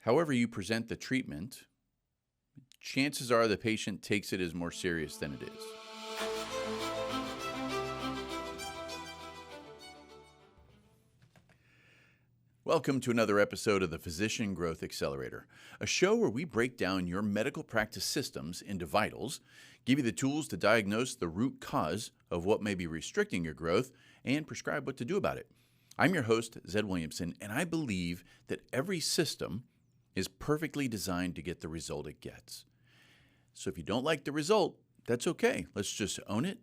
However you present the treatment, chances are the patient takes it as more serious than it is. Welcome to another episode of the Physician Growth Accelerator, a show where we break down your medical practice systems into vitals, give you the tools to diagnose the root cause of what may be restricting your growth, and prescribe what to do about it. I'm your host, Zed Williamson, and I believe that every system is perfectly designed to get the result it gets. So if you don't like the result, that's okay. Let's just own it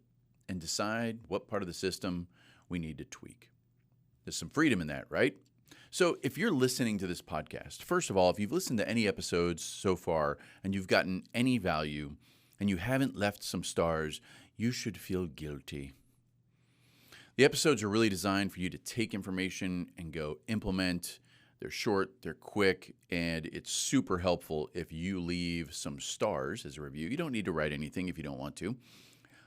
and decide what part of the system we need to tweak. There's some freedom in that, right? So if you're listening to this podcast, first of all, if you've listened to any episodes so far and you've gotten any value and you haven't left some stars, you should feel guilty. The episodes are really designed for you to take information and go implement. They're short, they're quick, and it's super helpful if you leave some stars as a review. You don't need to write anything if you don't want to.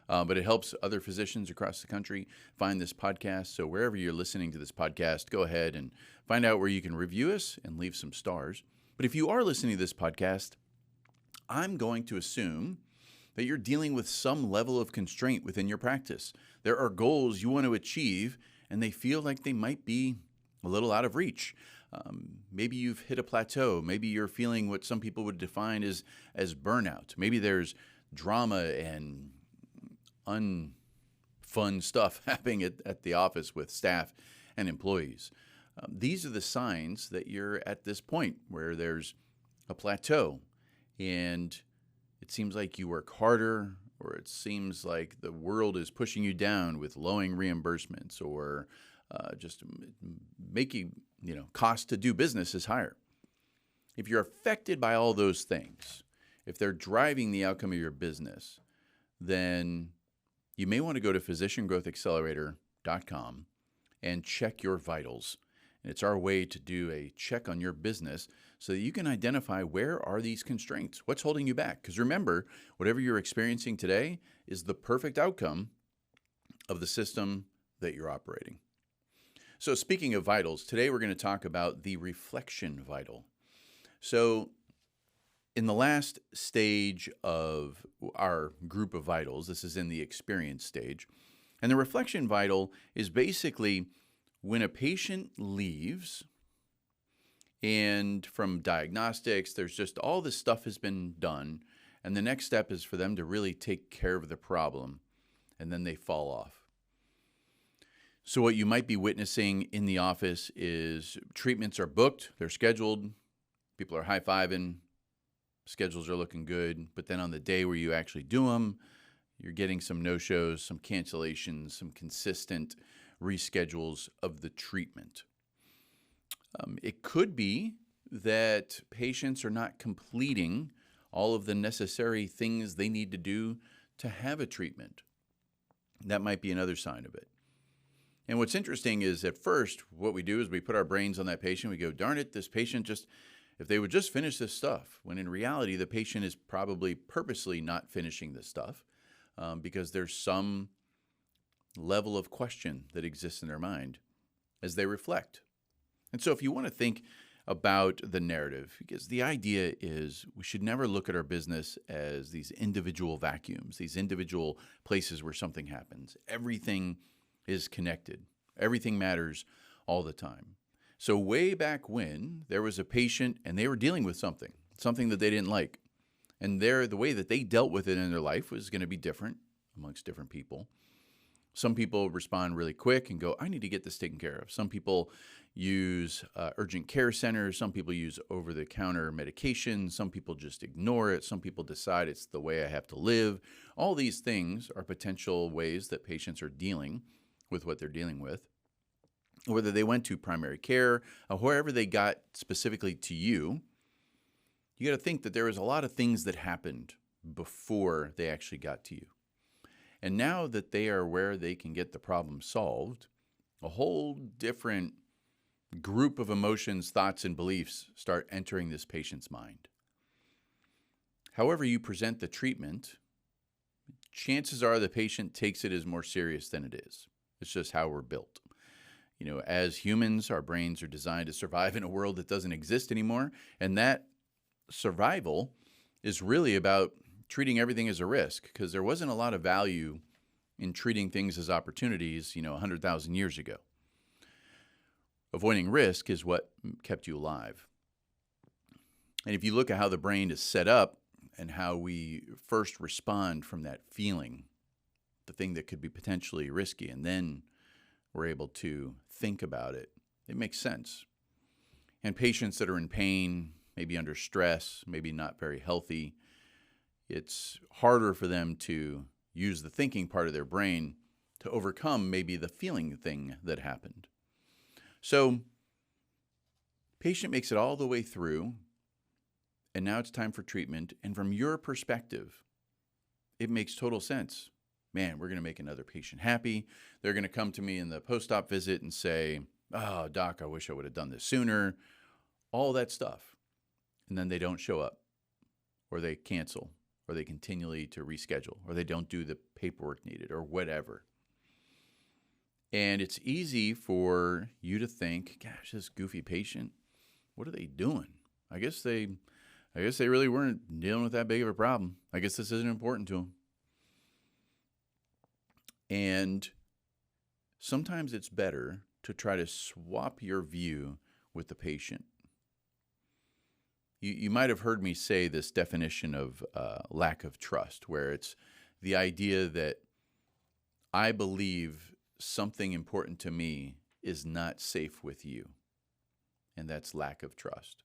But it helps other physicians across the country find this podcast. So wherever you're listening to this podcast, go ahead and find out where you can review us and leave some stars. But if you are listening to this podcast, I'm going to assume that you're dealing with some level of constraint within your practice. There are goals you want to achieve, and they feel like they might be a little out of reach. Maybe you've hit a plateau. Maybe you're feeling what some people would define as burnout. Maybe there's drama and unfun stuff happening at the office with staff and employees. These are the signs that you're at this point where there's a plateau and it seems like you work harder, or it seems like the world is pushing you down with lowering reimbursements, or just making cost to do business is higher. If you're affected by all those things, if they're driving the outcome of your business, then you may want to go to physiciangrowthaccelerator.com and check your vitals. And it's our way to do a check on your business so that you can identify where are these constraints, what's holding you back. Because remember, whatever you're experiencing today is the perfect outcome of the system that you're operating. So speaking of vitals, today we're going to talk about the reflection vital. So in the last stage of our group of vitals, this is in the experience stage, and the reflection vital is basically when a patient leaves and from diagnostics, there's just all this stuff has been done, and the next step is for them to really take care of the problem, and then they fall off. So what you might be witnessing in the office is treatments are booked, they're scheduled, people are high-fiving, schedules are looking good, but then on the day where you actually do them, you're getting some no-shows, some cancellations, some consistent reschedules of the treatment. It could be that patients are not completing all of the necessary things they need to do to have a treatment. That might be another sign of it. And what's interesting is at first, what we do is we put our brains on that patient. We go, darn it, this patient if they would just finish this stuff, when in reality, the patient is probably purposely not finishing this stuff because there's some level of question that exists in their mind as they reflect. And so if you want to think about the narrative, because the idea is we should never look at our business as these individual vacuums, these individual places where something happens. Everything is connected. Everything matters all the time. So way back when, there was a patient and they were dealing with something that they didn't like. And the way that they dealt with it in their life was going to be different amongst different people. Some people respond really quick and go, I need to get this taken care of. Some people use urgent care centers. Some people use over-the-counter medication. Some people just ignore it. Some people decide it's the way I have to live. All these things are potential ways that patients are dealing with what they're dealing with. Whether they went to primary care or wherever they got specifically to you, you got to think that there was a lot of things that happened before they actually got to you. And now that they are where they can get the problem solved, a whole different group of emotions, thoughts, and beliefs start entering this patient's mind. However you present the treatment, chances are the patient takes it as more serious than it is. It's just how we're built. As humans, our brains are designed to survive in a world that doesn't exist anymore. And that survival is really about treating everything as a risk, because there wasn't a lot of value in treating things as opportunities, 100,000 years ago. Avoiding risk is what kept you alive. And if you look at how the brain is set up and how we first respond from that feeling, the thing that could be potentially risky, and then we're able to think about it, it makes sense. And patients that are in pain, maybe under stress, maybe not very healthy, it's harder for them to use the thinking part of their brain to overcome maybe the feeling thing that happened. So, patient makes it all the way through, and now it's time for treatment. And from your perspective, it makes total sense. Man, we're going to make another patient happy. They're going to come to me in the post-op visit and say, "Oh, doc, I wish I would have done this sooner." All that stuff. And then they don't show up, or they cancel, or they continually to reschedule, or they don't do the paperwork needed, or whatever. And it's easy for you to think, gosh, this goofy patient, what are they doing? I guess they really weren't dealing with that big of a problem. I guess this isn't important to them. And sometimes it's better to try to swap your view with the patient. You might have heard me say this definition of lack of trust, where it's the idea that I believe something important to me is not safe with you, and that's lack of trust.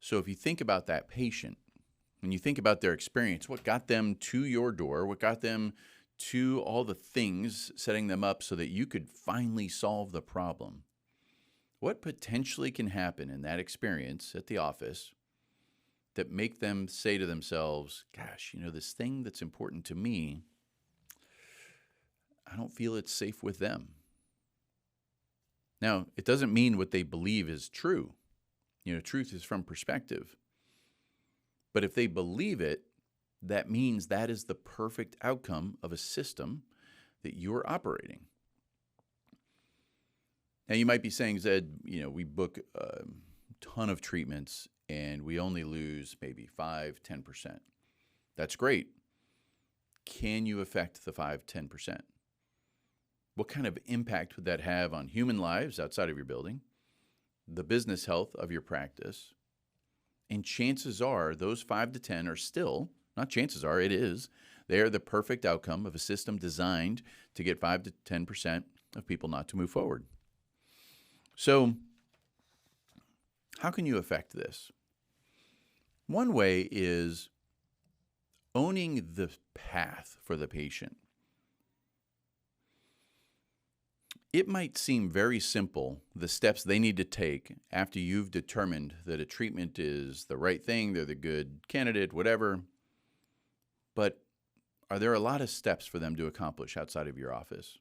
So if you think about that patient, and you think about their experience, what got them to your door, what got them to all the things, setting them up so that you could finally solve the problem, what potentially can happen in that experience at the office that make them say to themselves, gosh, this thing that's important to me, I don't feel it's safe with them. Now, it doesn't mean what they believe is true. Truth is from perspective. But if they believe it, that means that is the perfect outcome of a system that you're operating. Now, you might be saying, Zed, we book a ton of treatments and we only lose maybe 5-10%. That's great. Can you affect the 5-10%? What kind of impact would that have on human lives outside of your building, the business health of your practice? And chances are those 5 to 10 are still, not chances are, it is, they are the perfect outcome of a system designed to get 5 to 10% of people not to move forward. So how can you affect this? One way is owning the path for the patient. It might seem very simple, the steps they need to take after you've determined that a treatment is the right thing, they're the good candidate, whatever. But are there a lot of steps for them to accomplish outside of your office?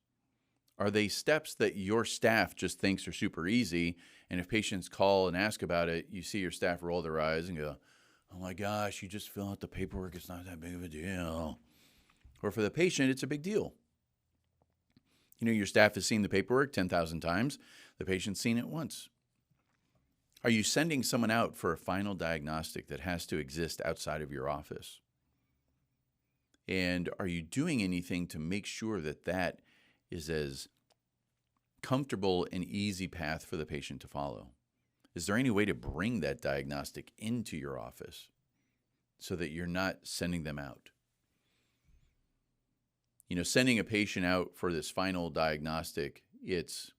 Are they steps that your staff just thinks are super easy, and if patients call and ask about it, you see your staff roll their eyes and go, "Oh my gosh, you just fill out the paperwork, it's not that big of a deal." Or for the patient, it's a big deal. Your staff has seen the paperwork 10,000 times. The patient's seen it once. Are you sending someone out for a final diagnostic that has to exist outside of your office? And are you doing anything to make sure that that is as comfortable and easy path for the patient to follow? Is there any way to bring that diagnostic into your office so that you're not sending them out? Sending a patient out for this final diagnostic, it's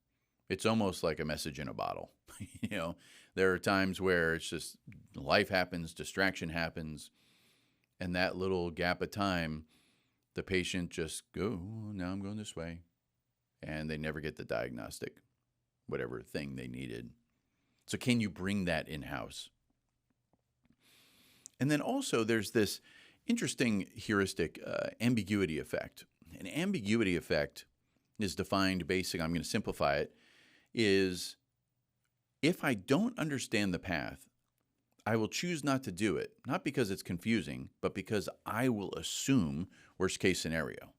almost like a message in a bottle. There are times where it's just life happens, distraction happens, and that little gap of time, the patient just go, "Oh, now I'm going this way," and they never get the diagnostic, whatever thing they needed. So can you bring that in-house? And then also there's this interesting heuristic ambiguity effect. An ambiguity effect is defined basically, I'm going to simplify it, is if I don't understand the path, I will choose not to do it, not because it's confusing, but because I will assume worst case scenario.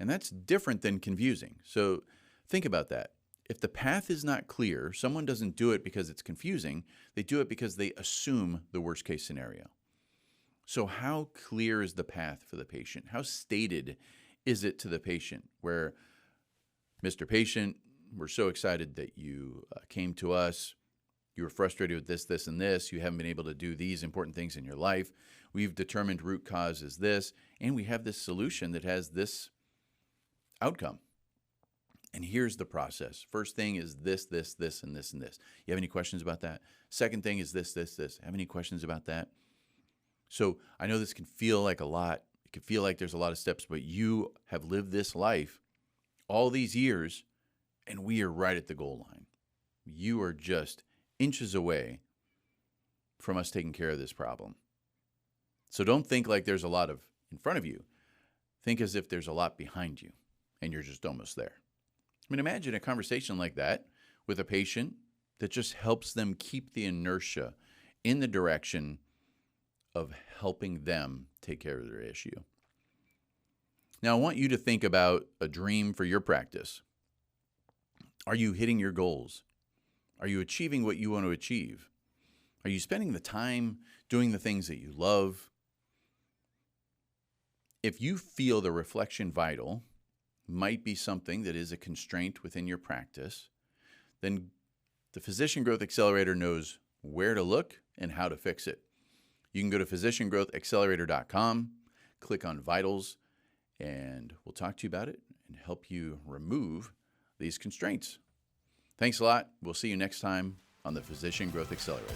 And that's different than confusing. So think about that. If the path is not clear, someone doesn't do it because it's confusing. They do it because they assume the worst case scenario. So how clear is the path for the patient? How stated is it to the patient where, Mr. Patient, we're so excited that you came to us. You were frustrated with this, this, and this. You haven't been able to do these important things in your life. We've determined root cause is this, and we have this solution that has this outcome. And here's the process. First thing is this, this, this, and this, and this. You have any questions about that? Second thing is this, this, this. Have any questions about that? So I know this can feel like a lot. It can feel like there's a lot of steps, but you have lived this life all these years, and we are right at the goal line. You are just inches away from us taking care of this problem. So don't think like there's a lot in front of you. Think as if there's a lot behind you, and you're just almost there. I mean, imagine a conversation like that with a patient that just helps them keep the inertia in the direction of helping them take care of their issue. Now, I want you to think about a dream for your practice. Are you hitting your goals? Are you achieving what you want to achieve? Are you spending the time doing the things that you love? If you feel the reflection vital might be something that is a constraint within your practice, then the Physician Growth Accelerator knows where to look and how to fix it. You can go to physiciangrowthaccelerator.com, click on Vitals, and we'll talk to you about it and help you remove these constraints. Thanks a lot. We'll see you next time on the Physician Growth Accelerator.